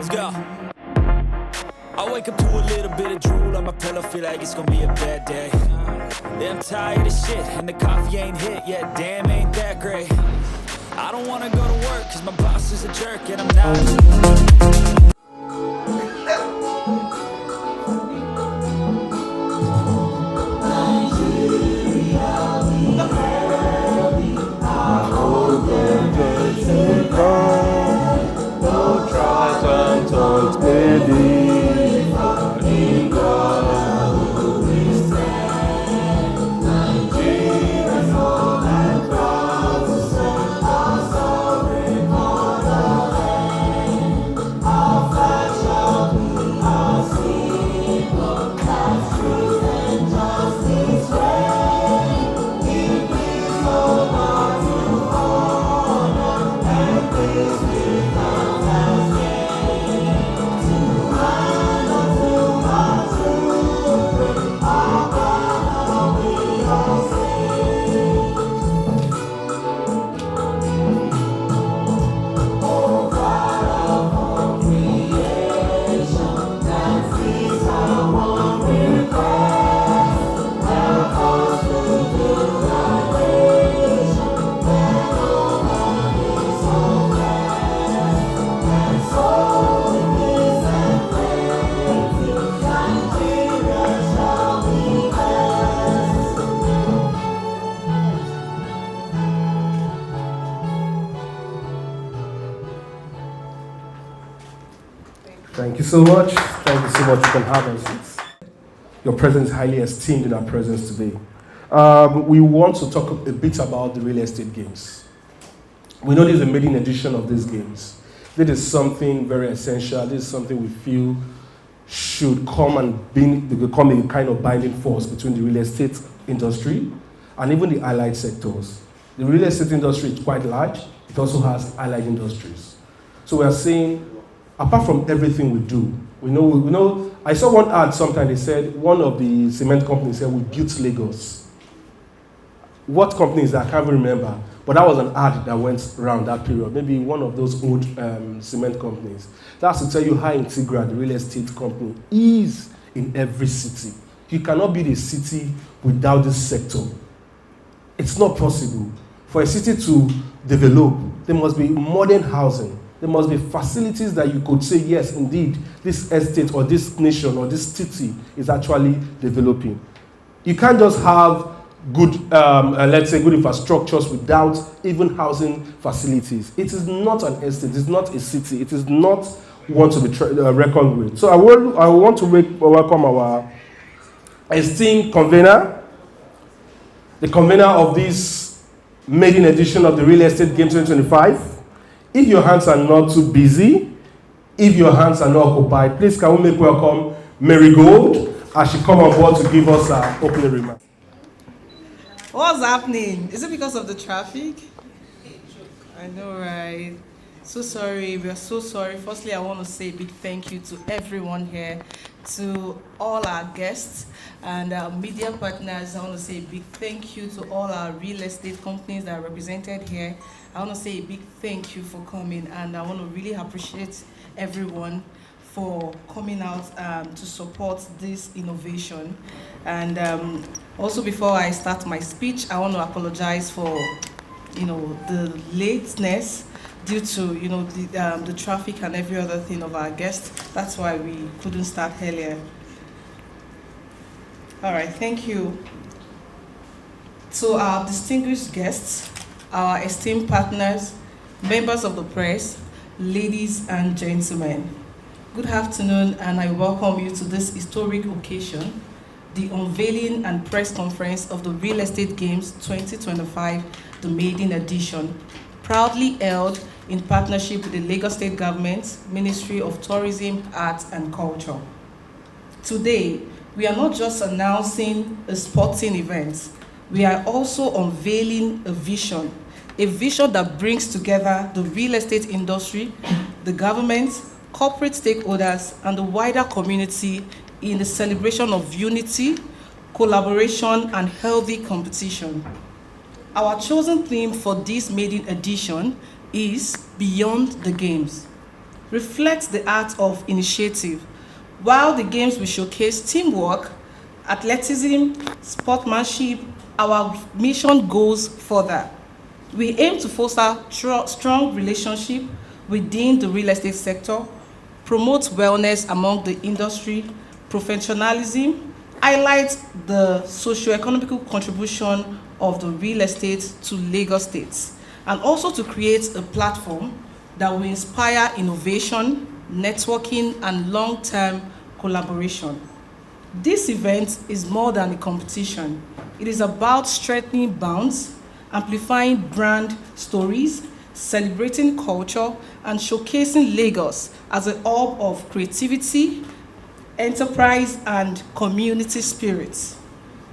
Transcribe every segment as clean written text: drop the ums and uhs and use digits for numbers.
Let's go. I wake up to a little bit of drool on my pillow, feel like it's gonna be a bad day. Yeah, I'm tired of shit, and the coffee ain't hit yet, damn, ain't that great. I don't wanna go to work, cause my boss is a jerk, and I'm not. Thank you so much. Thank you so much. You can have us. Your presence is highly esteemed in our presence today. We want to talk a bit about the real estate games. We know this is a maiden edition of these games. This is something very essential. This is something we feel should come and become a kind of binding force between the real estate industry and even the allied sectors. The real estate industry is quite large. It also has allied industries. So we are saying, apart from everything we do, we know. I saw one ad sometime. They said one of the cement companies said we built Lagos. What company is that? I can't even remember. But that was an ad that went around that period. Maybe one of those old cement companies. That's to tell you how integral the real estate company is in every city. You cannot build a city without this sector. It's not possible. For a city to develop, there must be modern housing. There must be facilities that you could say, yes, indeed, this estate or this nation or this city is actually developing. You can't just have good, let's say, good infrastructures without even housing facilities. It is not an estate. It's not a city. It is not one to be reckoned with. So I want to welcome our esteemed convener, the convener of this maiden edition of the Real Estate Game 2025. If your hands are not too busy, if your hands are not occupied, please can we make welcome Mary Gold as she come on board to give us her opening remarks. What's happening? Is it because of the traffic? I know, right? So sorry. We are so sorry. Firstly, I want to say a big thank you to everyone here, to all our guests and our media partners. I want to say a big thank you to all our real estate companies that are represented here. I want to say a big thank you for coming, and I want to really appreciate everyone for coming out to support this innovation. And also, before I start my speech, I want to apologize for, the lateness due to, the traffic and every other thing of our guests. That's why we couldn't start earlier. All right, thank you. To our distinguished guests, our esteemed partners, members of the press, ladies and gentlemen, good afternoon, and I welcome you to this historic occasion, the unveiling and press conference of the Real Estate Games 2025, the Maiden edition, proudly held in partnership with the Lagos State Government, Ministry of Tourism, Arts and Culture. Today, we are not just announcing a sporting event, we are also unveiling a vision that brings together the real estate industry, the government, corporate stakeholders, and the wider community in the celebration of unity, collaboration, and healthy competition. Our chosen theme for this maiden edition is Beyond the Games. reflects the art of initiative, while the games will showcase teamwork, athleticism, sportsmanship. Our mission goes further. We aim to foster strong relationship within the real estate sector, promote wellness among the industry, professionalism, highlight the socio-economic contribution of the real estate to Lagos State, and also to create a platform that will inspire innovation, networking, and long-term collaboration. This event is more than a competition. It is about strengthening bonds, amplifying brand stories, celebrating culture, and showcasing Lagos as a hub of creativity, enterprise, and community spirit.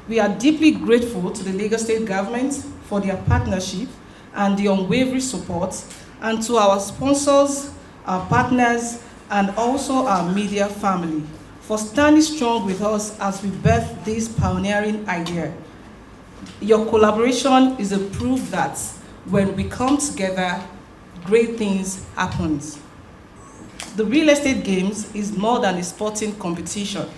We are deeply grateful to the Lagos State government for their partnership and the unwavering support, and to our sponsors, our partners, and also our media family for standing strong with us as we birth this pioneering idea. Your collaboration is a proof that when we come together, great things happen. The Real Estate Games is more than a sporting competition.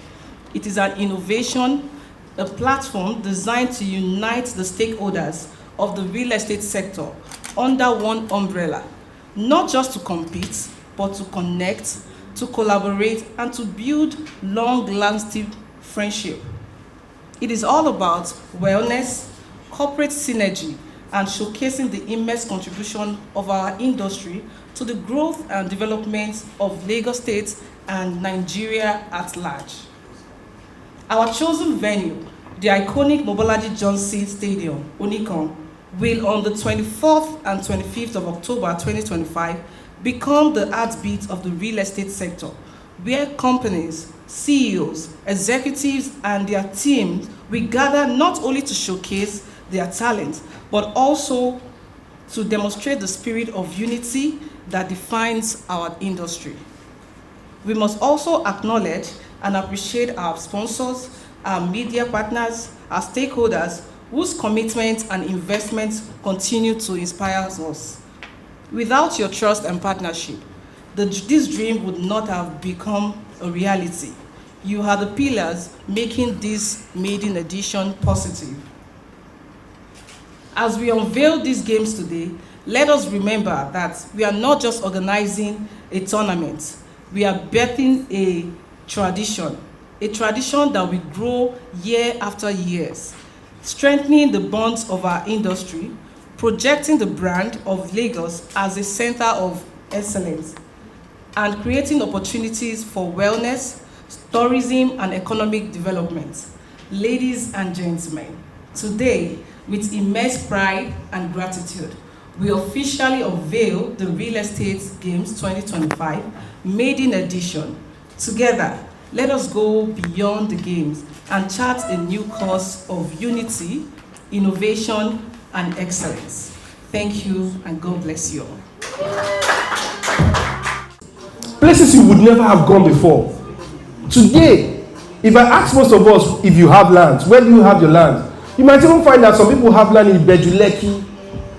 It is an innovation, a platform designed to unite the stakeholders of the real estate sector under one umbrella, not just to compete, but to connect, to collaborate, and to build long-lasting friendship. It is all about wellness, corporate synergy, and showcasing the immense contribution of our industry to the growth and development of Lagos State and Nigeria at large. Our chosen venue, the iconic Mobolaji Johnson Stadium, Onikan, will on the 24th and 25th of October 2025 become the heartbeat of the real estate sector, where companies, CEOs, executives, and their teams will gather not only to showcase their talent, but also to demonstrate the spirit of unity that defines our industry. We must also acknowledge and appreciate our sponsors, our media partners, our stakeholders, whose commitment and investment continue to inspire us. Without your trust and partnership, this dream would not have become a reality. You are the pillars making this maiden edition possible. As we unveil these games today, let us remember that we are not just organizing a tournament, we are birthing a tradition that will grow year after year, strengthening the bonds of our industry, projecting the brand of Lagos as a center of excellence, and creating opportunities for wellness, tourism, and economic development. Ladies and gentlemen, today, with immense pride and gratitude, we officially unveil the Real Estate Games 2025 Maiden Edition. Together, let us go beyond the games and chart a new course of unity, innovation, and excellence. Thank you, and God bless you all. Places you would never have gone before. Today, if I ask most of us if you have land, where do you have your land? You might even find that some people have land in Bejuleki,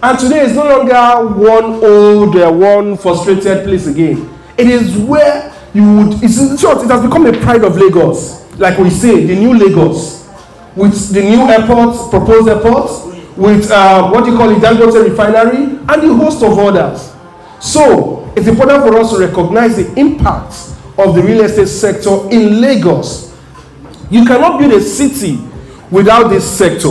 and today is no longer one old, one frustrated place again. It is where you would, it's in short, it has become a pride of Lagos. Like we say, the new Lagos, with the new airport, proposed airport, with Dangote refinery, and a host of others. So, it's important for us to recognize the impact of the real estate sector in Lagos. You cannot build a city without this sector.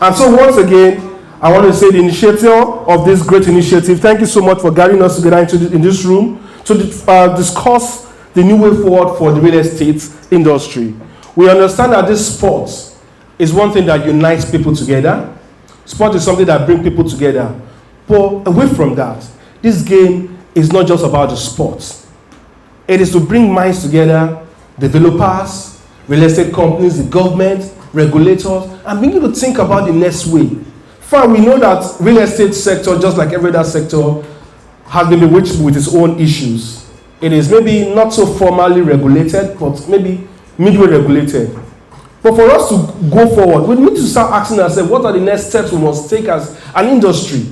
And so once again, I want to say the initiator of this great initiative, thank you so much for gathering us together in this room to discuss the new way forward for the real estate industry. We understand that this sport is one thing that unites people together. Sport is something that brings people together. But away from that, this game is not just about the sport. It is to bring minds together, developers, real estate companies, the government, regulators, and begin to think about the next way. Fine, we know that real estate sector, just like every other sector, has been bewitched with its own issues. It is maybe not so formally regulated, but maybe midway regulated. But for us to go forward, we need to start asking ourselves, what are the next steps we must take as an industry?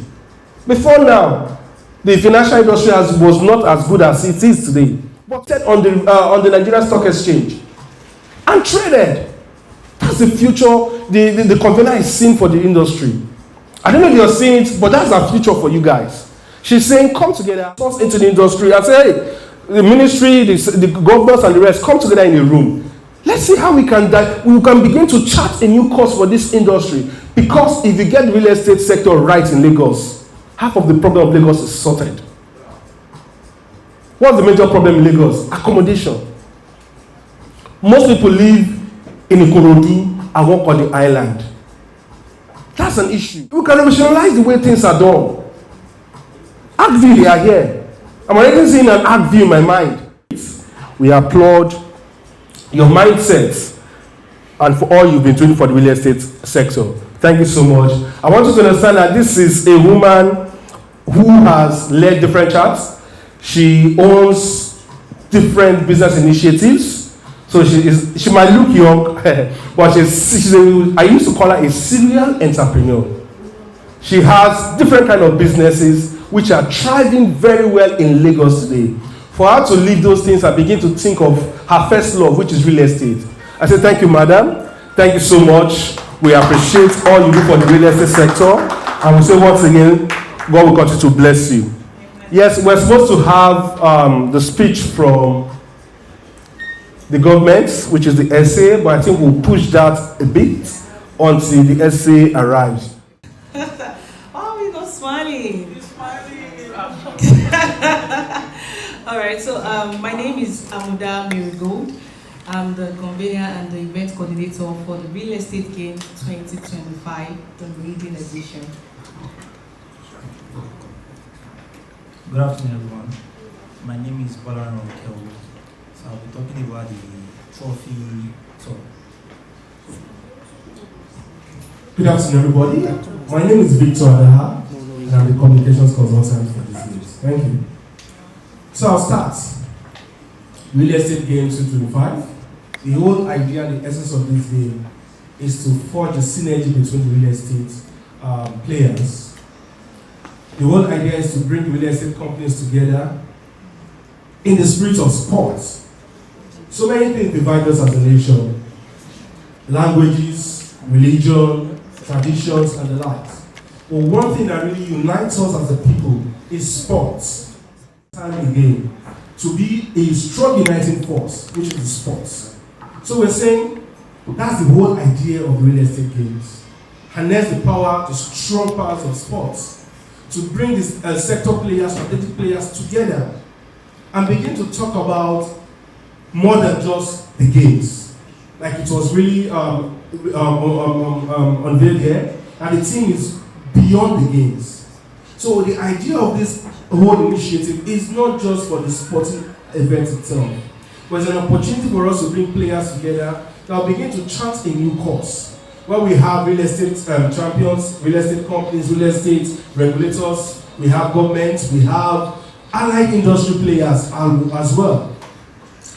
Before now, the financial industry was not as good as it is today. But on the Nigerian Stock Exchange and traded. That's the future the convener is seeing for the industry. I don't know if you're seeing it, but that's our future for you guys. She's saying, come together, source into the industry and say, hey, the ministry, the governors and the rest, come together in a room. Let's see how we can begin to chart a new course for this industry. Because if you get the real estate sector right in Lagos, half of the problem of Lagos is sorted. What's the major problem in Lagos? Accommodation. Most people live in Ikorodu and work on the island. That's an issue. We can rationalize the way things are done. Agview, they are here. I'm already seeing an Agview in my mind. We applaud your mindset and for all you've been doing for the real estate sector. Thank you so much. I want you to understand that this is a woman who has led different charts. She owns different business initiatives. So she might look young, but I used to call her a serial entrepreneur. She has different kind of businesses which are thriving very well in Lagos today. For her to leave those things and begin to think of her first love, which is real estate. I say thank you, madam. Thank you so much. We appreciate all you do for the real estate sector. And we say once again, God will continue to bless you. Yes, we're supposed to have the speech from the government, which is the essay, but I think we'll push that a bit until the essay arrives. Oh, you're not smiling. You're smiling. All right, so my name is Amuda Mirigold. I'm the convener and the event coordinator for the Real Estate Games 2025, the Maiden edition. Good afternoon, everyone. My name is Balaram Kelwo. So I'll be talking about the trophy tour. Good afternoon, everybody. My name is Victor Adaha, and I'm the communications consultant for this games. Thank you. So I'll start. Real Estate Games 2025. The whole idea, the essence of this game is to forge a synergy between the real estate players. The whole idea is to bring real estate companies together in the spirit of sports. So many things divide us as a nation. Languages, religion, traditions, and the likes. But one thing that really unites us as a people is sports. Time again, to be a strong uniting force, which is sports. So we're saying that's the whole idea of real estate games. Harness the power, the strong powers of sports to bring these sector players, strategic players together and begin to talk about more than just the games. Like it was really unveiled here, and the team is beyond the games. So the idea of this whole initiative is not just for the sporting event itself, but it's an opportunity for us to bring players together that will begin to chart a new course, where we have real estate champions, real estate companies, real estate regulators, we have government, we have allied industry players as well.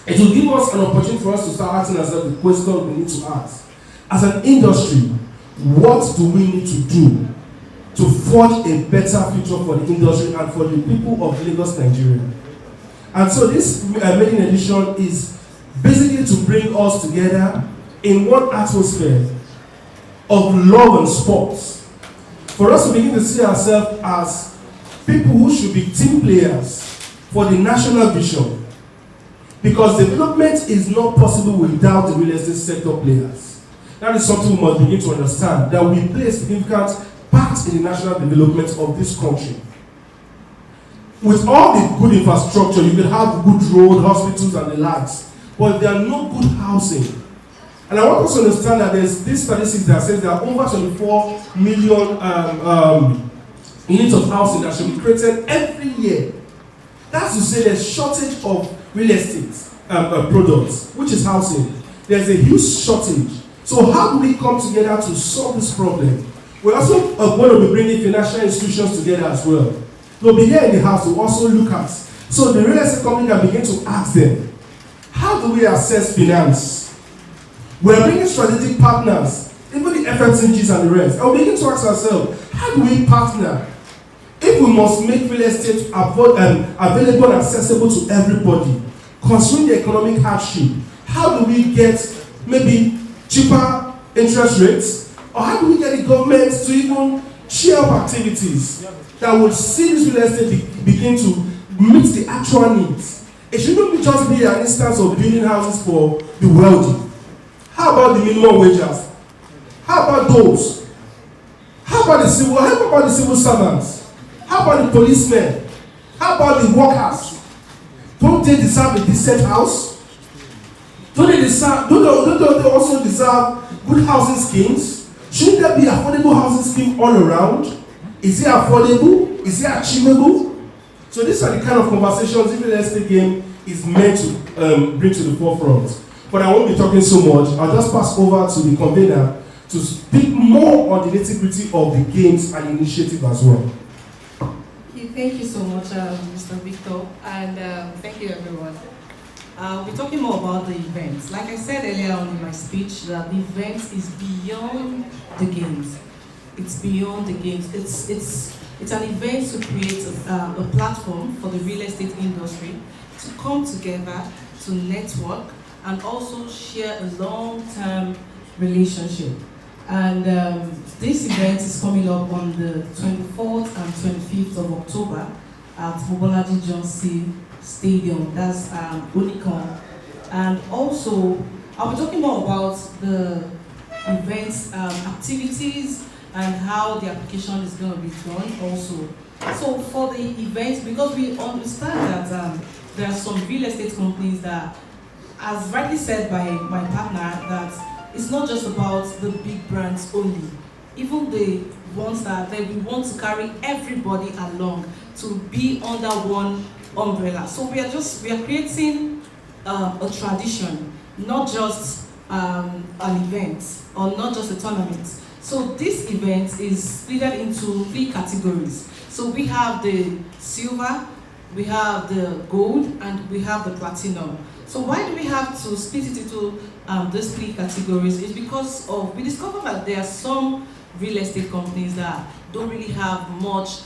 It will give us an opportunity for us to start asking ourselves the question we need to ask. As an industry, what do we need to do to forge a better future for the industry and for the people of Lagos, Nigeria? And so this Maiden edition is basically to bring us together in one atmosphere of love and sports. For us to begin to see ourselves as people who should be team players for the national vision. Because development is not possible without the real estate sector players. That is something we must begin to understand, that we play a significant part in the national development of this country. With all the good infrastructure, you can have good roads, hospitals, and the likes. But if there are no good housing, and I want us to understand that there's this statistics that says there are over 24 million units of housing that should be created every year. That's to say there's shortage of real estate products, which is housing. There's a huge shortage. So how do we come together to solve this problem? We're also going to be bringing financial institutions together as well. They'll be here in the house to also look at. So the real estate company can begin to ask them, how do we assess finance? We're bringing strategic partners, even the FMCGs and the rest. And we begin to ask ourselves, how do we partner If we must make real estate available and accessible to everybody, considering the economic hardship, how do we get maybe cheaper interest rates? Or how do we get the government to even share up activities that would see this real estate begin to meet the actual needs? It shouldn't just be an instance of building houses for the wealthy. How about the minimum wages? How about those? How about the civil servants? How about the policemen? How about the workers? Don't they deserve a decent house? Don't they also deserve good housing schemes? Shouldn't there be affordable housing scheme all around? Is it affordable? Is it achievable? So these are the kind of conversations the real estate game is meant to bring to the forefront. But I won't be talking so much. I'll just pass over to the convener to speak more on the nitty-gritty of the games and initiative as well. Thank you so much, Mr. Victor, and thank you, everyone. We're talking more about the events. Like I said earlier on in my speech, that the event is beyond the games. It's beyond the games. It's an event to create a platform for the real estate industry to come together, to network, and also share a long-term relationship. And this event is coming up on the 24th and 25th of October at Mobolaji Johnson Stadium. That's Unicon. And also, I'll be talking more about the events, activities, and how the application is going to be done also. So for the event, because we understand that there are some real estate companies that, as rightly said by my partner, that it's not just about the big brands only. Even the ones that we want to carry everybody along to be under one umbrella. So we are creating a tradition, not just an event or not just a tournament. So this event is split into 3 categories. So we have the silver, we have the gold, and we have the platinum. So why do we have to split it into these 3 categories? It's because we discovered that there are some real estate companies that don't really have much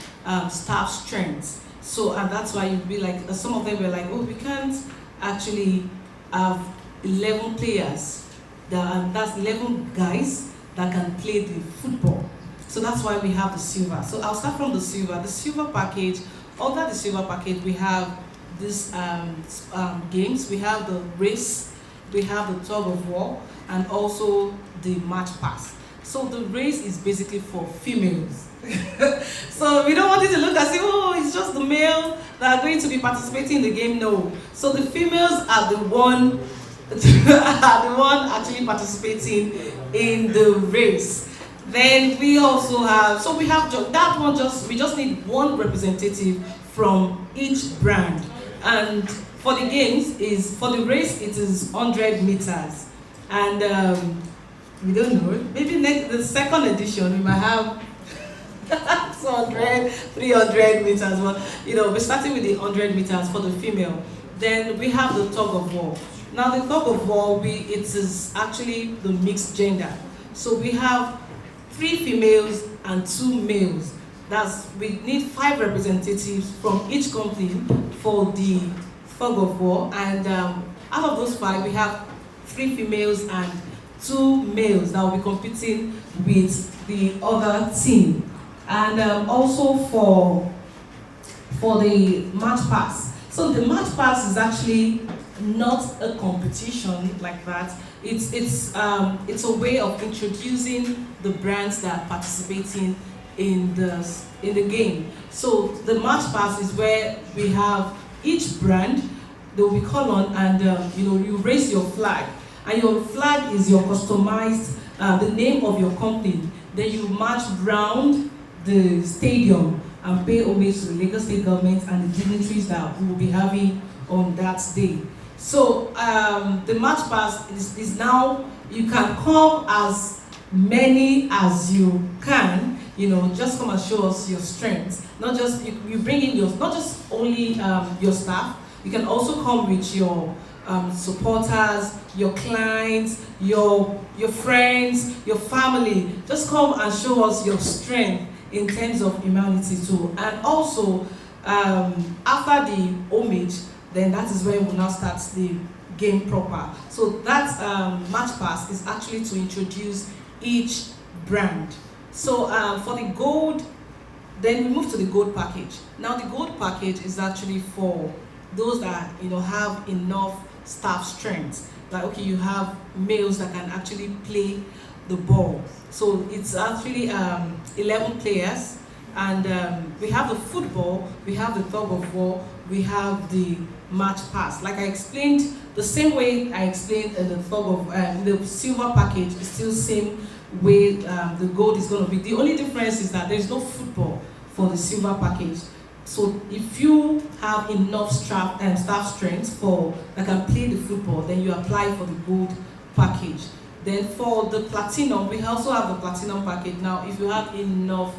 staff strength. So, and that's why you'd be like, some of them were like, oh, we can't actually have 11 players, that's 11 guys that can play the football. So that's why we have the silver. So I'll start from the silver. The silver package, under the silver package, we have these games. We have the race, we have the tug of war, and also the match pass. So the race is basically for females. So we don't want it to look as if, oh, it's just the male that are going to be participating in the game. No. So the females are the one actually participating in the race. Then we also have, so we have that one, we just need one representative from each brand. And for the games, for the race, it is 100 meters. And we don't know, maybe the second edition, we might have 200, 300 meters. Well, we're starting with the 100 meters for the female. Then we have the tug of war. Now the tug of war, it is actually the mixed gender. So we have 3 females and 2 males. We need 5 representatives from each company for the tug of war. And out of those 5, we have 3 females and 2 males that will be competing with the other team. And also for the match pass. So the match pass is actually not a competition like that. It's a way of introducing the brands that are participating in the game. So the match pass is where we have each brand, they will be called on, and you raise your flag, and your flag is your customized, the name of your company. Then you march around the stadium and pay homage to the Lagos State government and the dignitaries that we will be having on that day. So the match pass is now, you can come as many as you can, just come and show us your strengths. Not just, you bring in not just only your staff, you can also come with your supporters, your clients, your friends, your family. Just come and show us your strength in terms of humanity too. And also, after the homage, then that is when we now start the game proper. So that match pass is actually to introduce each brand. So for the gold, then we move to the gold package. Now the gold package is actually for those that have enough staff strength. Like, okay, you have males that can actually play the ball. So it's actually 11 players, and we have the football, we have the tug of war, we have the match pass. Like I explained, the same way I explained in the tug of the silver package is still the same way the gold is going to be. The only difference is that there's no football for the silver package. So if you have enough staff strength that can play the football, then you apply for the gold package. Then for the platinum, we also have the platinum package. Now, if you have enough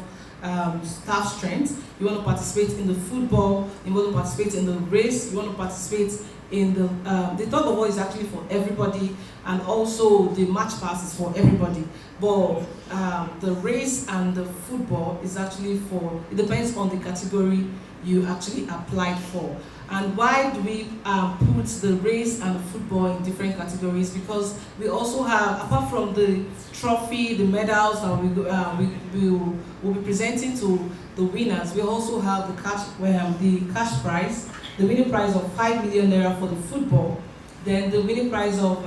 staff strength, you want to participate in the football, you want to participate in the race, you want to participate in the tug of war is actually for everybody, and also the match pass is for everybody. But the race and the football is actually it depends on the category you actually applied for. And why do we put the race and the football in different categories? Because we also have, apart from the trophy, the medals that we will be presenting to the winners, we also have the cash prize, the winning prize of 5 million naira for the football, then the winning prize of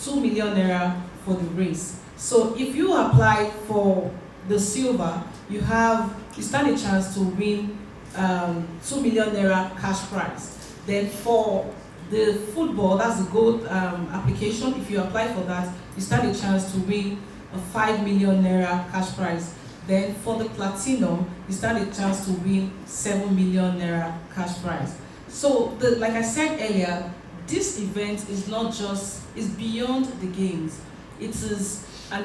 2 million naira for the race. So if you apply for the silver, you stand a chance to win 2 million naira cash prize. Then for the football, that's the gold application. If you apply for that, you stand a chance to win a 5 million naira cash prize. Then for the platinum, you stand a chance to win 7 million naira cash prize. So like I said earlier, this event is beyond the games. It's an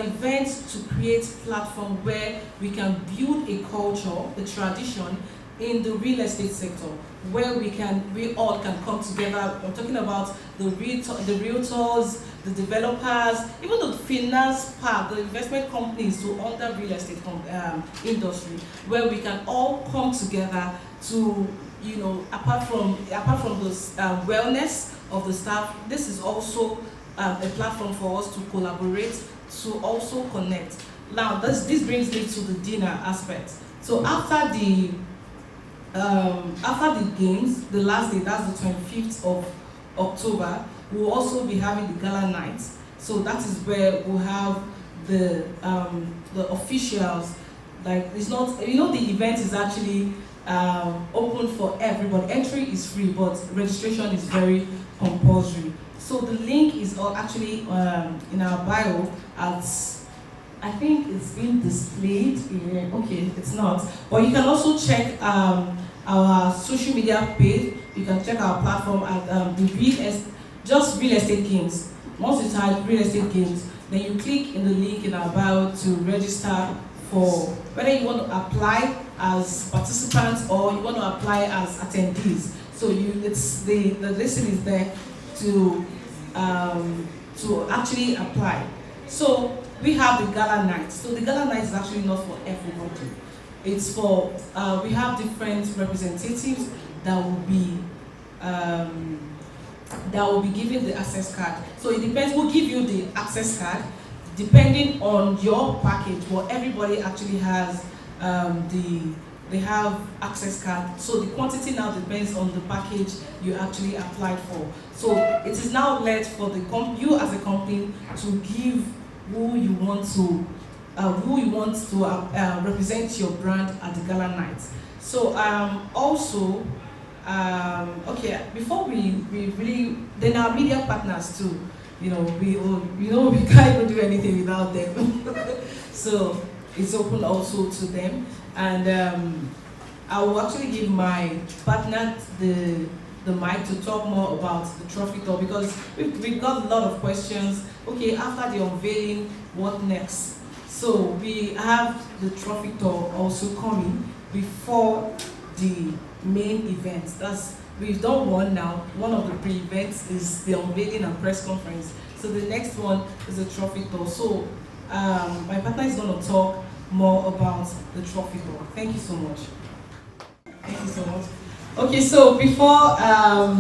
event to create a platform where we can build a culture, a tradition in the real estate sector, where we all can come together. I'm talking about the realtors, the developers, even the finance part, the investment companies to under real estate industry, where we can all come together to, apart from the wellness of the staff, this is also a platform for us to collaborate, to also connect. Now, this brings me to the dinner aspect. So after the games, the last day, that's the 25th of October, we'll also be having the gala night. So that is where we'll have the officials. Like, it's not, the event is actually open for everybody. Entry is free, but registration is very compulsory. So the link is actually in our bio. I think it's been displayed here. Okay, it's not. But you can also check our social media page. You can check our platform at just real estate games. Once you type real estate games, then you click in the link in our bio to register for whether you want to apply as participants or you want to apply as attendees. So the list is there to actually apply. So we have the gala night. So the gala night is actually not for everybody. It's for we have different representatives that will be given the access card. So it depends. We'll give you the access card depending on your package. Well, everybody actually has they have access card. So the quantity now depends on the package you actually applied for. So it is now left for you as a company to give who you want to represent your brand at the gala night. So also, okay, before we really, then our media partners too. We can't even do anything without them. So it's open also to them. And I will actually give my partner the mic to talk more about the trophy tour, because we've got a lot of questions. Okay, after the unveiling, what next? So we have the trophy tour also coming before the main event. We've done one now. One of the pre-events is the unveiling and press conference. So the next one is the trophy tour. So my partner is going to talk more about the trophy tour. Thank you so much. Thank you so much. Okay, so before our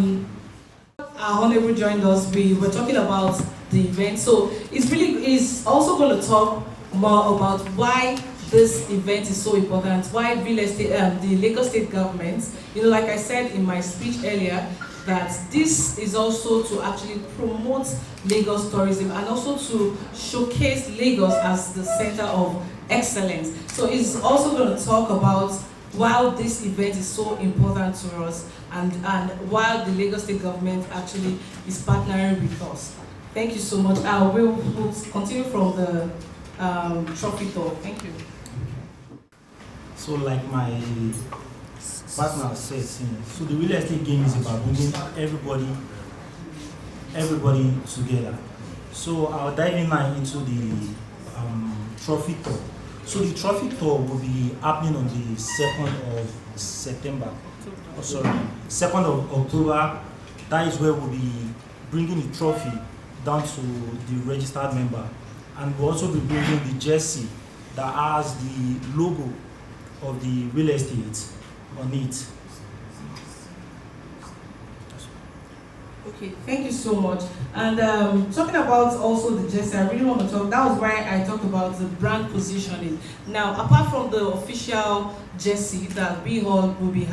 honorable joined us, we were talking about the event. So it's also going to talk more about why this event is so important, why real estate, the Lagos State government, like I said in my speech earlier, that this is also to actually promote Lagos tourism and also to showcase Lagos as the center of excellence. So it's also going to talk about why this event is so important to us and why the Lagos State government actually is partnering with us. Thank you so much. We'll continue from the trophy tour. Thank you. So like my partner said, so the real estate game is about bringing everybody together. So I'll dive in now into the trophy tour. So the trophy tour will be happening on the 2nd of September. Oh, sorry, 2nd of October. That is where we'll be bringing the trophy down to the registered member, and we'll also be bringing the jersey that has the logo of the real estate on it. Okay, thank you so much. And talking about also the jersey, I really want to talk, that was why I talked about the brand positioning. Now, apart from the official jersey that we all will be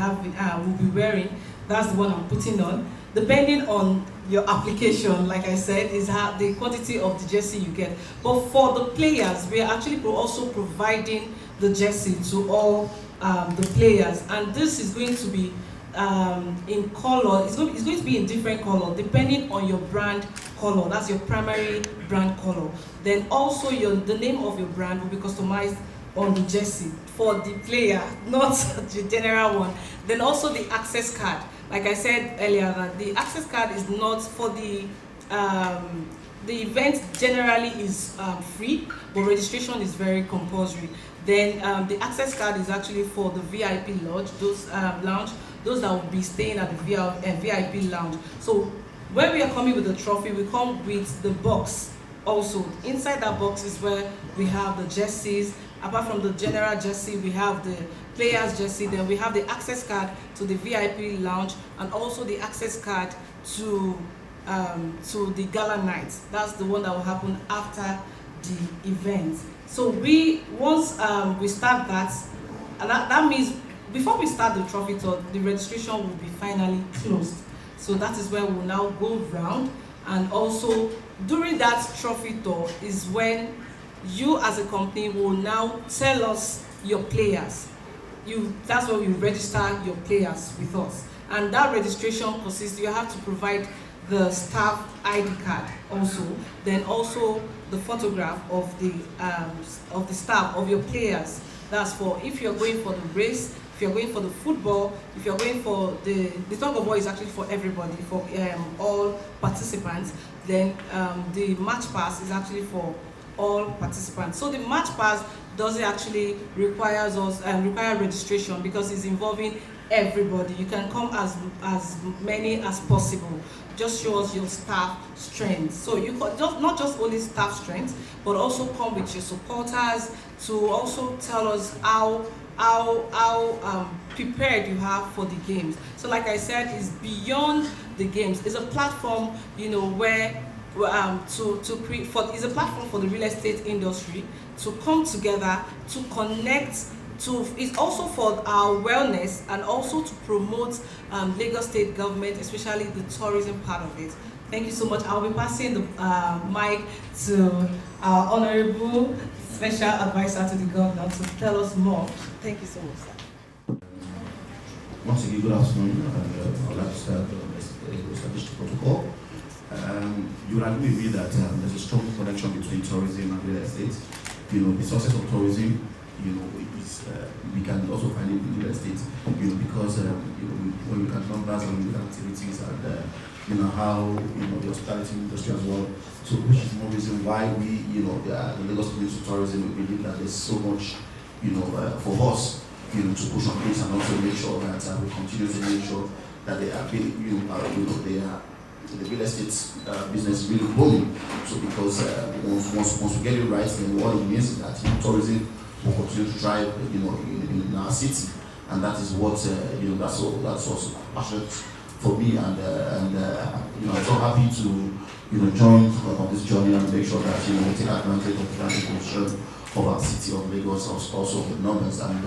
wearing, that's the one I'm putting on. Depending on your application, like I said, is the quantity of the jersey you get. But for the players, we are actually also providing the jersey to all the players, and this is going to be in color. It's going to be in different color depending on your brand color. That's your primary brand color. Then also the name of your brand will be customized on the jersey for the player, not the general one. Then also the access card. Like I said earlier, that the access card is not for the event generally is free, but registration is very compulsory. Then the access card is actually for the VIP lounge, those that will be staying at the VIP lounge. So when we are coming with the trophy, we come with the box also. Inside that box is where we have the jerseys. Apart from the general jersey, we have the players jersey, then we have the access card to the VIP lounge, and also the access card to the gala night. That's the one that will happen after the event. So once we start that, and that means before we start the trophy tour, the registration will be finally closed. So that is where we'll now go round, and also during that trophy tour is when you as a company will now tell us your players. That's where we register your players with us. And that registration consists, you have to provide the staff ID card also, then also the photograph of the staff, of your players. That's for if you're going for the race, if you're going for the football, if you're going for the tug of war is actually for everybody, for all participants. Then the match pass is actually for all participants. So the match pass doesn't actually require registration because it's involving everybody. You can come as many as possible. Just show us your staff strength. So you can not just only staff strength, but also come with your supporters to also tell us how prepared you have for the games. So like I said, it's beyond the games. It's a platform, where it's a platform for the real estate industry to come together, to connect, it's also for our wellness and also to promote Lagos State government, especially the tourism part of it. Thank you so much. I'll be passing the mic to our Honorable Special Advisor to the Governor to tell us more. Thank you so much, sir. Once again, good afternoon. I'd like to start the established protocol. You will agree with me that there's a strong connection between tourism and real estate. The success of tourism, we can also find it in real estate, because when we look at numbers and we look at activities and how the hospitality industry as well. So, which is more reason why we, the Lagos Ministry of Tourism, we believe that there's so much, for us, to push on this and also make sure that we continue to make sure that they are being, the real estate business is really booming. So because once we get it right, then what it means is that tourism will continue to thrive, in our city, and that is what that's also passionate for me, and I'm so happy to join on this journey and make sure that we take advantage of the financial position of our city of Lagos, also the numbers, and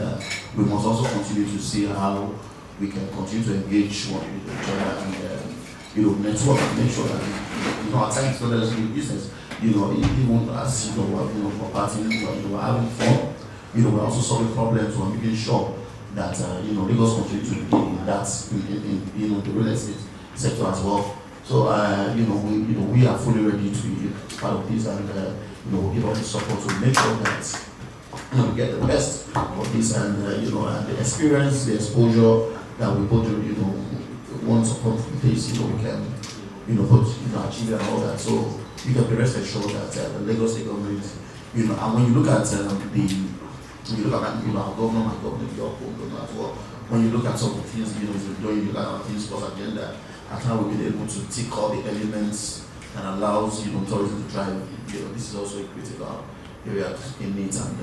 we must also continue to see how we can continue to engage with each other and network and make sure that our time is not necessarily business. Even as for parties, we're having fun. We're also solving problems. We're making sure that Lagos continue to be in that in the real estate sector as well. So we are fully ready to be part of this, and give us the support to make sure that we get the best of this, and and the experience, the exposure that we put one support in place, we can achieve and all that. So you can be rest assured that the Lagos State government, and when you look at our governor, my governor, your governor as well, when you look at some of the things you look at our things plus agenda, and how we've been able to tick all the elements that allows tourism to thrive. This is also a critical area in it, and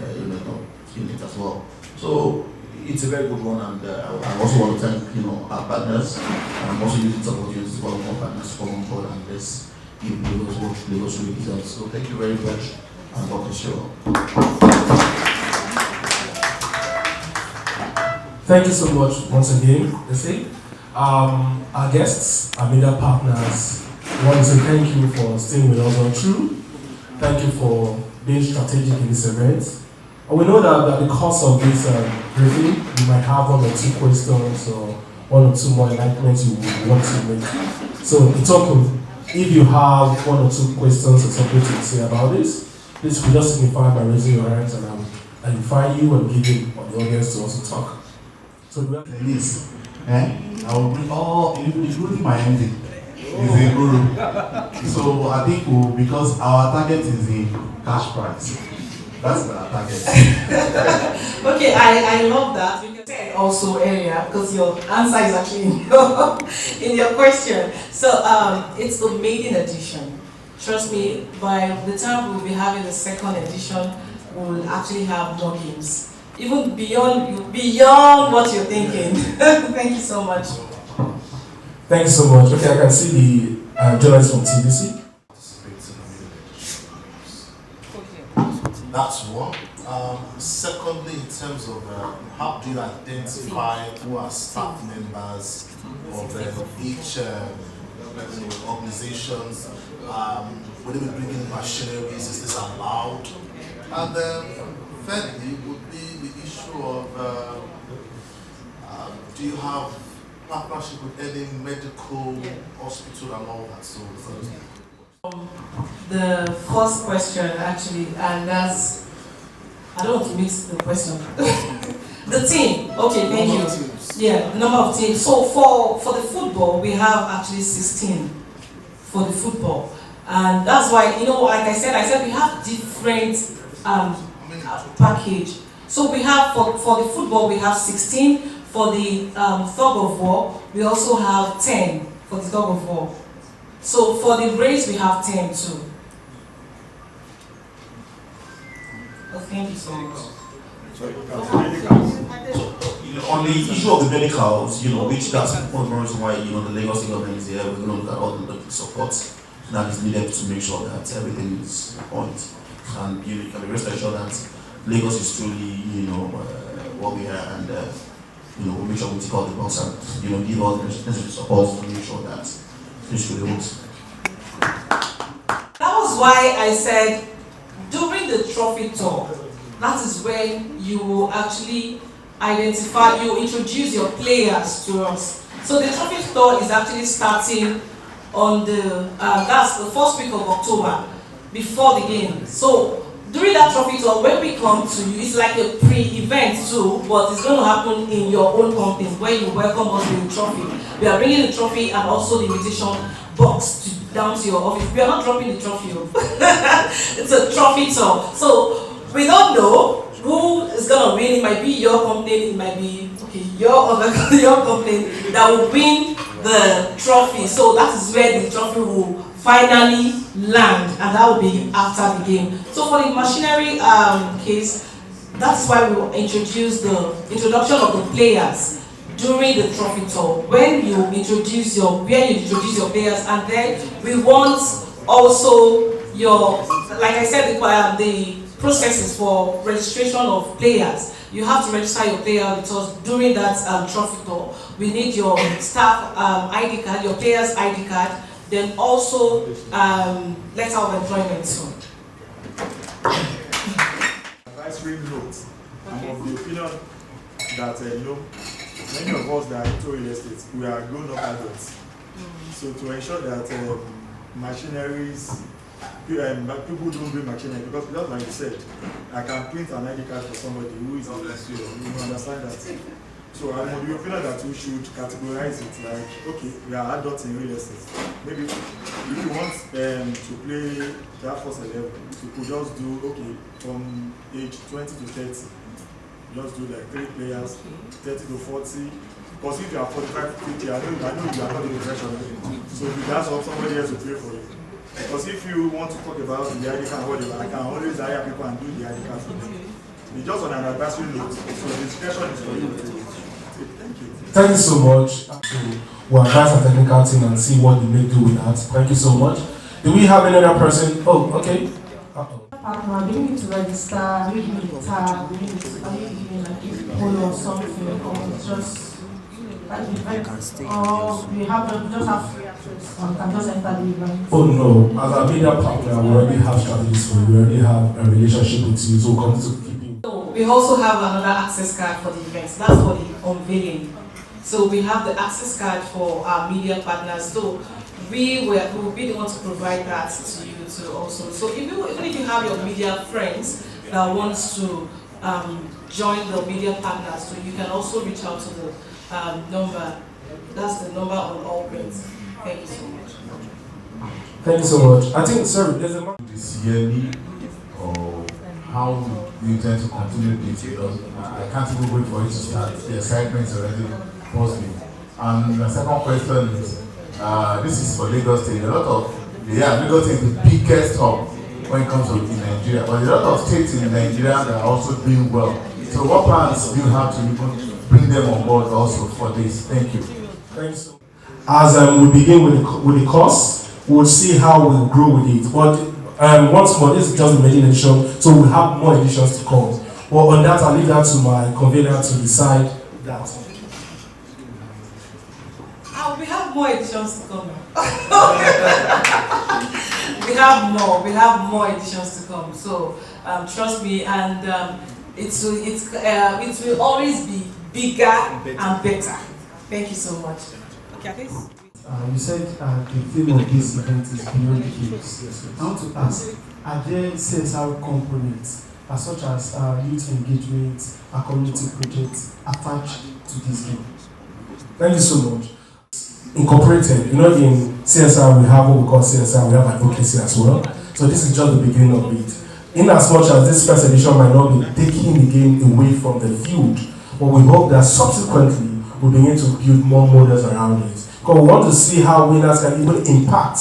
in it as well. So it's a very good one, and I also want to thank our partners, and I'm also using this opportunity to call more partners to come on board, and let's give Lagos what Lagos really deserves. So thank you very much, and God bless you all. Thank you so much once again, our guests, our media partners. I want to say thank you for staying with us all through. Thank you for being strategic in this event. And we know that at the course of this briefing, you might have 1 or 2 questions or 1 or 2 more enlightenments you would want to make. So it's okay. If you have 1 or 2 questions or something to say about this, please could just signify by raising your hands, and I will identify you and give you the audience to also talk. So we have I will bring all, including my MD, is in Guru. So I think because our target is in cash price. That's our target. Okay, I love that. You said also earlier, because your answer is actually in your question. So it's the Maiden edition. Trust me, by the time we'll be having the 2nd edition, we'll actually have more games. Even beyond what you're thinking. Thank you so much. Thank you so much. Okay, I can see the journalist from TVC. That's one. Secondly, in terms of how do you identify who are staff members of each organizations? Will they be bringing machineries? Is this allowed? And then thirdly would be the issue of do you have partnership with any medical hospital and all that? So the first question actually, and that's, I don't want to mix the question. The team, okay, thank you. Yeah, the number of teams. So for the football, we have actually 16 for the football. And that's why, like I said we have different package. So we have, for the football, we have 16. For the tug of war, we also have 10 for the tug of war. So for the race, we have 10 too. Oh, thank you so much. On the issue of the medicals, which that's one of the reasons why the Lagos government is here. We're going to look at all the support that is needed to make sure that everything is on it, and you can be rest assured that Lagos is truly what we are, and we make sure we take all the box and give all the necessary support to make sure that this really works. That was why I said during the trophy tour, that is when you actually identify, you introduce your players to us. So the trophy tour is actually starting on that's the first week of October, before the game. So during that trophy tour, when we come to you, it's like a pre-event too, but it's going to happen in your own company where you welcome us with the trophy. We are bringing the trophy and also the invitation box down to your office. We are not dropping the trophy. It's a trophy tour. So we don't know who is going to win. It might be your company, it might be your company that will win the trophy. So that is where the trophy will finally land, and that will be after the game. So for the machinery case, That's why we will introduce the introduction of the players during the trophy tour. When you introduce your players, and then we want also your, like I said, the processes for registration of players. You have to register your player with us during that trophy tour. We need your staff ID card, your player's ID card, then also letter of employment too. Advisory note. I'm of the opinion that many of us that are into real estate, we are grown-up adults. So to ensure that machineries, people don't bring machinery, because just like you said, I can print an ID card for somebody who is a you understand that. So I'm of the opinion that we should categorize it like, okay, we are adults in real estate. Maybe if you want to play that first 11, you could just do, okay, from age 20 to 30, just do like 3 players, 30 to 40. Because if you are 45 to 50, I know you are not in the pressure. So you just have somebody else to play for you. Because if you want to talk about the ID card, whatever, I can always hire people and do the ID card for them. It's just on an advisory note. So the discussion is for you to take. Thank you. Thank you so much. We'll advise our technical team and see what they may do with that. Thank you so much. Do we have any other person? Oh, okay. Partner, we need to register, we need to tag, we need to give polo or something, or just like the or we just have free access, can just enter the event. Oh no, as a media partner, we already have strategies for you, we already have a relationship with you, so we'll continue to keep you. So we also have another access card for the events, that's for the unveiling. So we have the access card for our media partners. So we will be the ones to provide that to you too also. So even if you have your media friends that wants to join the media partners, so you can also reach out to the number. That's the number on all prints. Thank you so much. Thank you so much. I think, sorry, there's a This yearly, or how you intend to continue this? Because I can't even wait for you to start. The excitement is already firstly. And the second question is, this is for Lagos State. Lagos State is the biggest hub when it comes to in Nigeria. But there are a lot of states in Nigeria that are also doing well. So what plans do you have to even bring them on board also for this? Thank you. Thanks. As we begin with the course, we'll see how we'll grow with it. But once more, this is just the Maiden edition, so we'll have more editions to come. But on that, I'll leave that to my convener to decide that. We have more editions to come. we have more editions to come. So trust me, and it will always be bigger and better. Thank you so much. Okay, you said the theme of this event is beyond the games. I want to ask, are there CSR components such as youth engagement, community projects attached to this game? Thank you so much. Incorporated, in CSR we have what we call CSR, we have advocacy as well. So this is just the beginning of it. In as much as this first edition might not be taking the game away from the field, but we hope that subsequently we'll begin to build more models around it. Because we want to see how winners can even impact.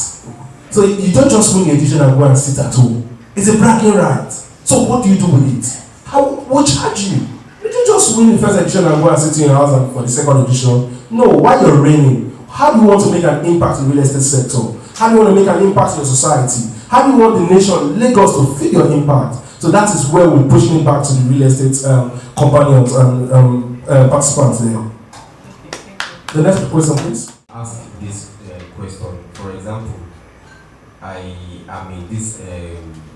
So you don't just win the edition and go and sit at home. It's a bragging right. So what do you do with it? What charge you? You don't just win the first edition and go and sit in your house for the second edition. No, while you're reigning, how do you want to make an impact in the real estate sector? How do you want to make an impact in your society? How do you want the nation, Lagos, to feel your impact? So that is where we're pushing it back to the real estate companions and participants there. The next question, please. Ask this question. For example, I am in this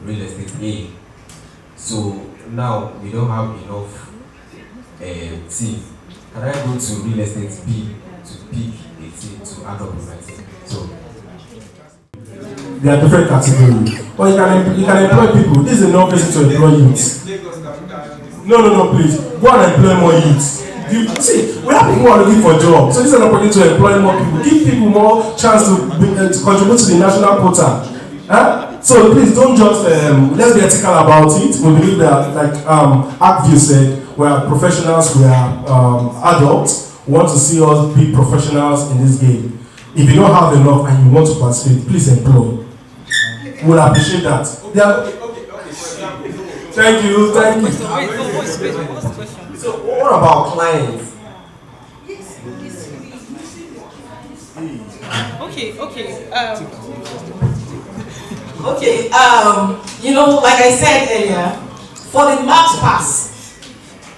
real estate A. So now we don't have enough team. Can I go to real estate B to pick a team to add up with my team? So there are different categories. Or you can employ people. This is a non-visit to employ youths. No, please. Go and employ more youths. We have people who are looking for jobs. So this is an opportunity to employ more people. Give people more chance to contribute to the national quota. So please don't just, let's be ethical about it. We believe that, like Akview said, we are professionals, we are adults. We want to see us be professionals in this game. If you don't have enough and you want to participate, please employ. We'll appreciate that. Thank you. What's the question? So what about clients? Okay. Okay, like I said earlier, for the match pass,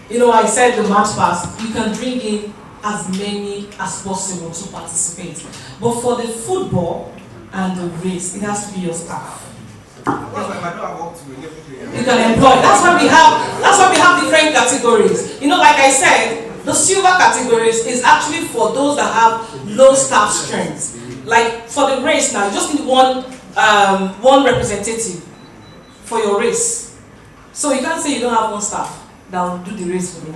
I said the match pass, you can bring in as many as possible to participate. But for the football and the race, it has to be your staff. You can employ. That's why we have different categories. Like I said, the silver categories is actually for those that have low staff strength. Like for the race now, you just need one representative for your race. So you can't say you don't have one staff that will do the race for you.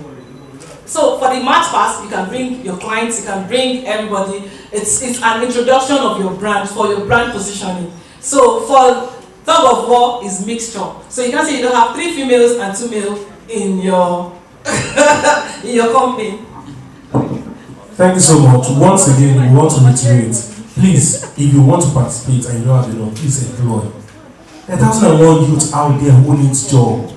So for the match pass, you can bring your clients, you can bring everybody. It's an introduction of your brand for your brand positioning. So for tug of war is mixture. So you can't say you don't have 3 females and 2 males in your in your company. Thank you so much. Once again, we want to reiterate. Please, if you want to participate and you don't have enough, please employ. There are 1,001 youths out there who needs job.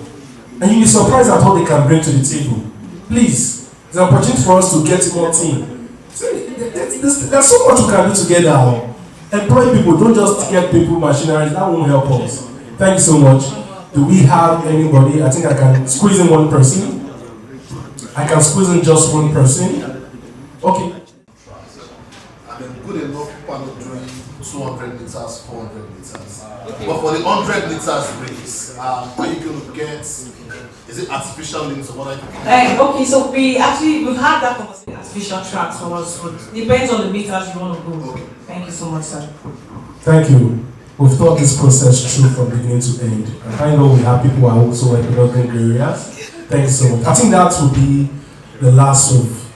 And you'll be surprised at what they can bring to the table. Please, there's an opportunity for us to get more team. There's so much we can do together. Employ people, don't just get people machineries, that won't help us. Thank you so much. Do we have anybody? I think I can squeeze in one person. I can squeeze in just one person. Okay. Good enough people are not doing 200 meters, 400 meters. But for the 100 meters race, are you going to get, is it artificial limbs or what Okay, so we've had that conversation, artificial tracks for us. Depends on the meters you want to go. Okay. Thank you so much, sir. Thank you. We've thought this process through from beginning to end. And I know we have people who are also in developing areas. Thank you so much. I think that will be the last of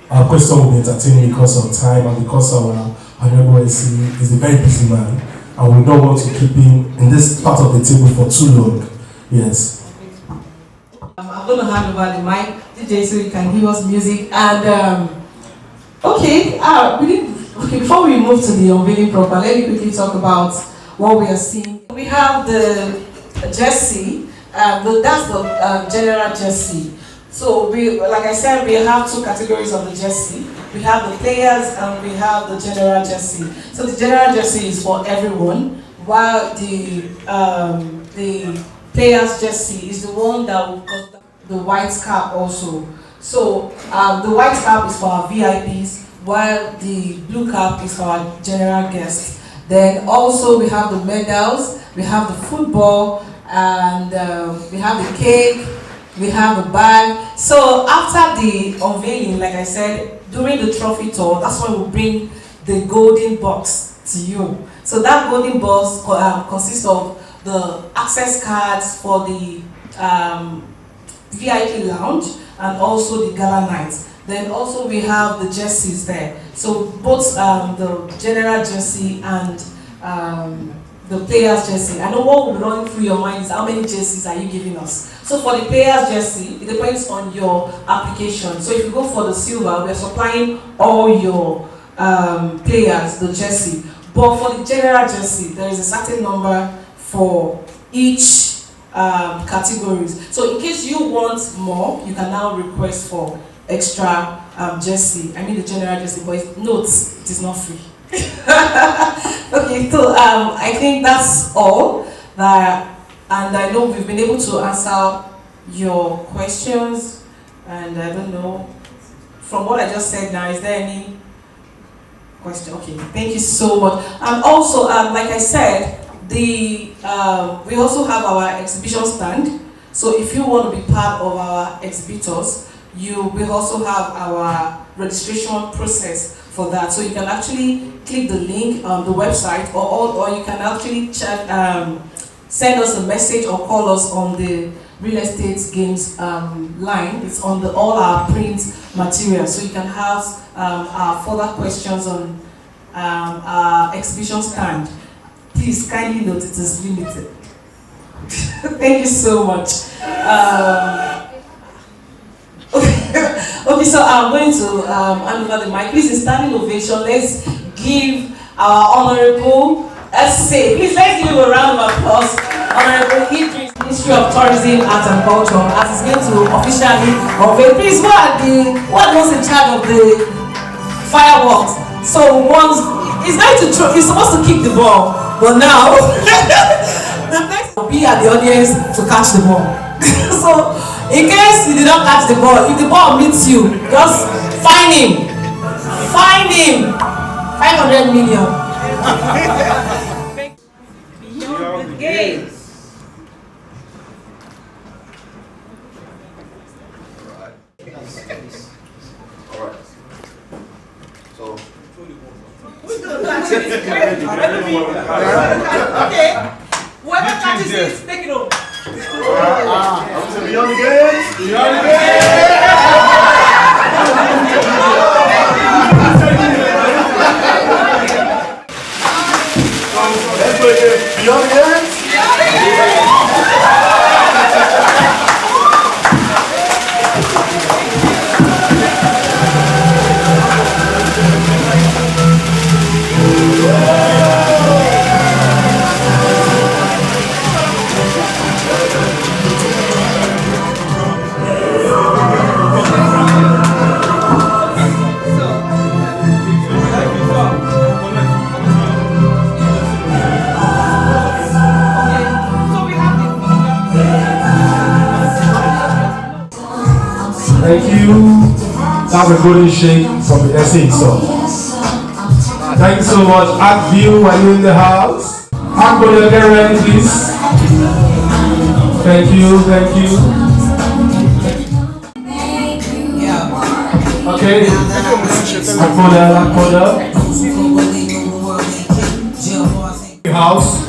our question. Will be entertaining because of time and because our Honorable AC is a very busy man. And we don't want to keep him in this part of the table for too long. Yes. I'm going to hand over the mic to DJ so you can give us music. And before we move to the unveiling proper, let me quickly talk about what we are seeing. We have the jersey. That's the general jersey. So like I said, we have 2 categories of the jersey. We have the players and we have the general jersey. So the general jersey is for everyone, while the players jersey is the one that will got the white cap also. So the white cap is for our VIPs, while the blue cap is for our general guests. Then also we have the medals, we have the football, and we have the cake, we have the bag. So after the unveiling, like I said, during the trophy tour, that's when we bring the golden box to you. So that golden box consists of the access cards for the VIP lounge and also the gala nights. Then also we have the jerseys there. So both the general jersey and the players jersey. I know what will be running through your mind is how many jerseys are you giving us? So for the players jersey, it depends on your application. So if you go for the silver, we're supplying all your players the jersey. But for the general jersey, there is a certain number for each categories. So in case you want more, you can now request for extra jersey. I mean the general jersey, but note, it is not free. Okay, so I think that's all. And I know we've been able to answer your questions. And I don't know, from what I just said now, is there any question? Okay, thank you so much. And also, like I said, we also have our exhibition stand. So if you want to be part of our exhibitors, we also have our registration process for that. So you can actually click the link on the website, or you can actually send us a message or call us on the Real Estate Games line. It's on all our print materials. So you can have our further questions on our exhibition stand. Please kindly note it is limited. Thank you so much. Okay, so I'm going to hand over the mic. Please, in standing ovation, let's give our honorable, please let's give a round of applause, Honorable Idris. Ministry of Tourism, Arts and Culture, as it's going to officially unveil. Please, who are those in charge of the fireworks? So once he's supposed to kick the ball, but now the next will be at the audience to catch the ball. So in case you did not catch the ball, if the ball meets you, just fine him. Fine him. 500 million. Beyond the games. Alright. So Who's going to catch it? Okay. Whoever catches it, take it over. Beyond the games. Beyond the games. Let's go again. Beyond the games. Thank you. That was a golden shake from the essay itself. Thank you so much. Art View, are you in the house? Art View, get ready, please. Thank you, thank you. Okay. Akoda. House.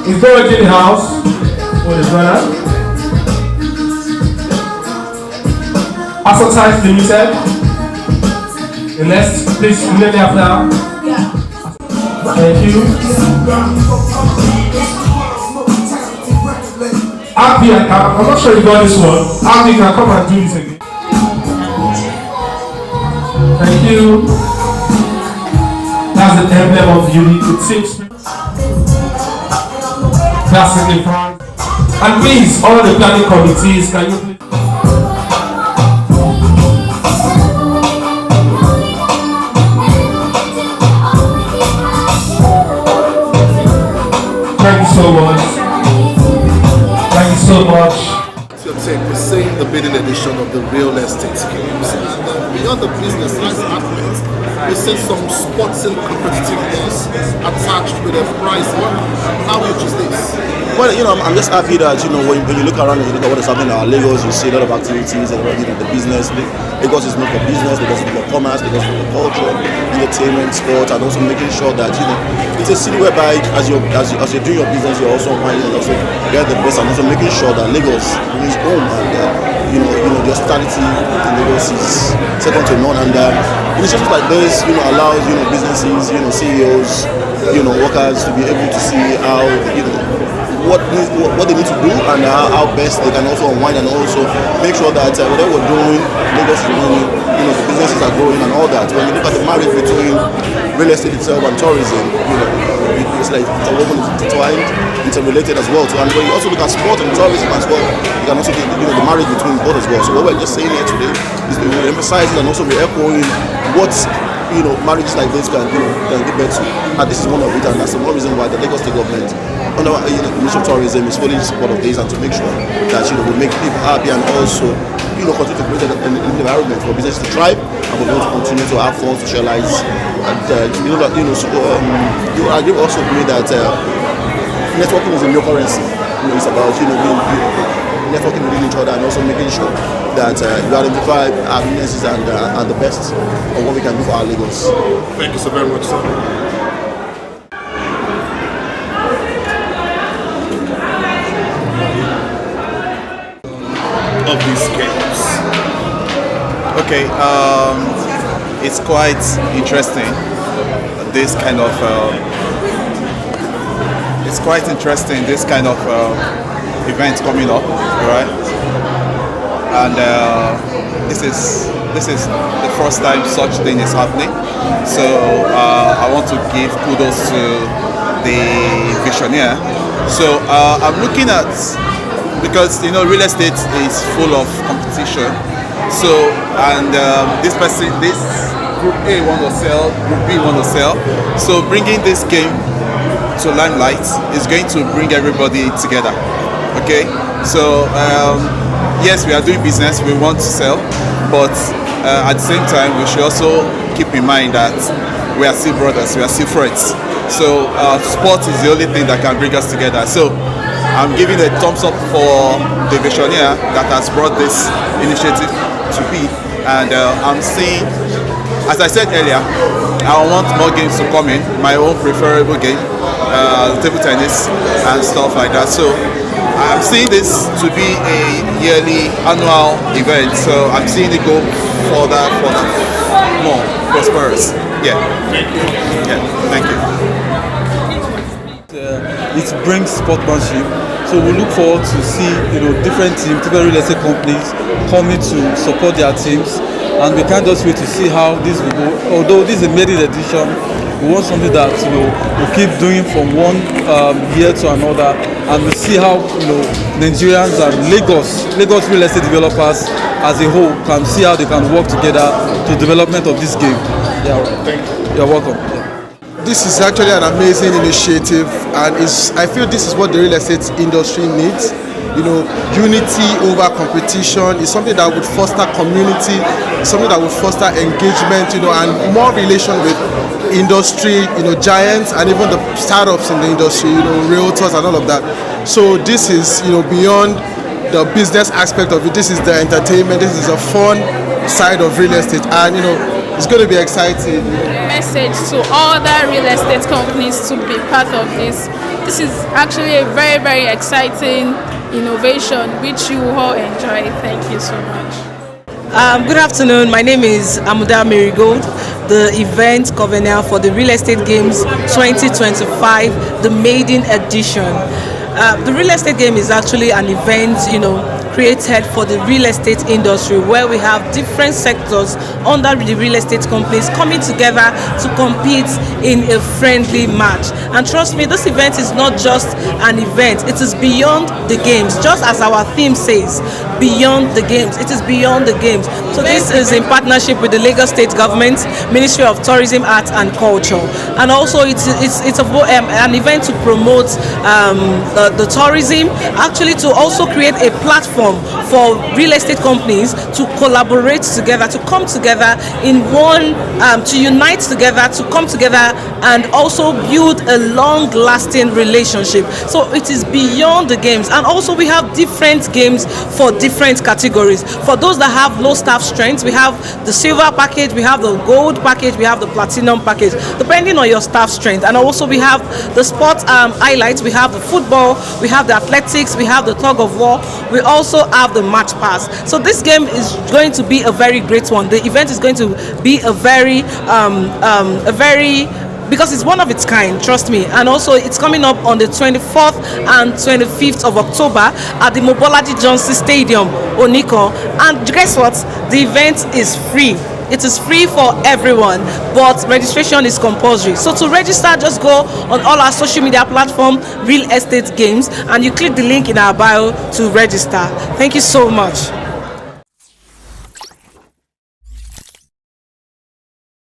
Is Dorothy in the house? Or is brother? Advertise Limited. The next, please, immediately after. Thank you. Abby, I'm not sure you got this one. Abby, can come and do this again. Thank you. That's the emblem of unity. It seems that's signified. And please, all the planning committees, can you please? Thank you so much. Thank you so much. So we're seeing the bidding edition of the real estate games. And beyond the business aspect, we see some sporting competitiveness attached with a prize. How huge is this? Well, I'm just happy that, when you look around and you look at what is happening in our Lagos, you see a lot of activities and, the business. Lagos is known for business, Lagos is known for commerce, Lagos is known for culture, entertainment, sport, and also making sure that, it's a city whereby as you're doing your business, you're also finding and also get the best, and also making sure that Lagos remains home and, the hospitality in Lagos is second to none. And initiatives like this, allows, businesses, CEOs, workers to be able to see how, what they need to do and how best they can also unwind and also make sure that whatever we're doing, Lagos is running, the businesses are growing and all that. When you look at the marriage between real estate itself and tourism, it's like it's a woman intertwined, interrelated as well. And when you also look at sport and tourism as well, you can also get the marriage between both as well. So what we're just saying here today is to emphasize and also re-echoing what marriages like this can give birth to. And this is one of it, and that's the one reason why the Lagos State government, under the Ministry of Tourism, is fully in support of this and to make sure that we make people happy and also continue to create an environment for business to thrive and for people to continue to have fun, socialize. And I agree also with me that networking is a new currency. It's about networking with each other and also making sure that you identify our businesses and the best of what we can do for our Lagos. Thank you so very much, sir. Of these games. Okay, it's quite interesting. This kind of event coming up, right? And this is the first time such thing is happening. So I want to give kudos to the visionary So I'm looking at, because you know real estate is full of competition. So and this group A want to sell, group B want to sell. So bringing this game to limelight is going to bring everybody together. Okay, so yes, we are doing business, we want to sell, but at the same time we should also keep in mind that we are still brothers, we are still friends. So sport is the only thing that can bring us together. So I'm giving a thumbs up for the visionary that has brought this initiative to be, and I'm seeing, as I said earlier, I want more games to come in, my own preferable game, table tennis and stuff like that. So I'm seeing this to be a yearly, annual event. So I'm seeing it go further, more prosperous. Yeah. Yeah. Thank you. It brings sportsmanship. So we look forward to see different teams, different real estate companies coming to support their teams. And we can't just wait to see how this will go. Although this is a maiden edition, we want something that we keep doing from one year to another, and we see how Nigerians and Lagos real estate developers as a whole can see how they can work together to development of this game. Yeah, thank you. You're welcome. Yeah. This is actually an amazing initiative, and I feel this is what the real estate industry needs. Unity over competition is something that would foster community, something that would foster engagement, and more relation with industry, giants, and even the startups in the industry, realtors and all of that. So this is, beyond the business aspect of it. This is the entertainment. This is a fun side of real estate, and it's going to be exciting. Message to all the real estate companies to be part of this. This is actually a very, very exciting innovation which you all enjoy. Thank you so much. Good afternoon. My name is Amuda Marigold, the event convener for the Real Estate Games 2025, the Maiden edition. The Real Estate Game is actually an event, created for the real estate industry, where we have different sectors under the real estate companies coming together to compete in a friendly match. And trust me, this event is not just an event, it is beyond the games, just as our theme says, beyond the games. It is beyond the games. So this is in partnership with the Lagos State Government, Ministry of Tourism, Arts and Culture. And also it's an event to promote the tourism, actually to also create a platform for real estate companies to collaborate together, to come together in one, to unite together, to come together and also build a long-lasting relationship. So it is beyond the games. And also we have different games for different categories. For those that have low staff strength, we have the silver package, we have the gold package, we have the platinum package, depending on your staff strength. And also we have the sports highlights, we have the football, we have the athletics, we have the tug of war, we also have the match pass. So this game is going to be a very great one. The event is going to be because it's one of its kind, trust me. And also it's coming up on the 24th and 25th of October at the Mobolaji Johnson Stadium, Oniko. And guess what? The event is free. It is free for everyone, but registration is compulsory. So to register, just go on all our social media platforms, Real Estate Games, and you click the link in our bio to register. Thank you so much.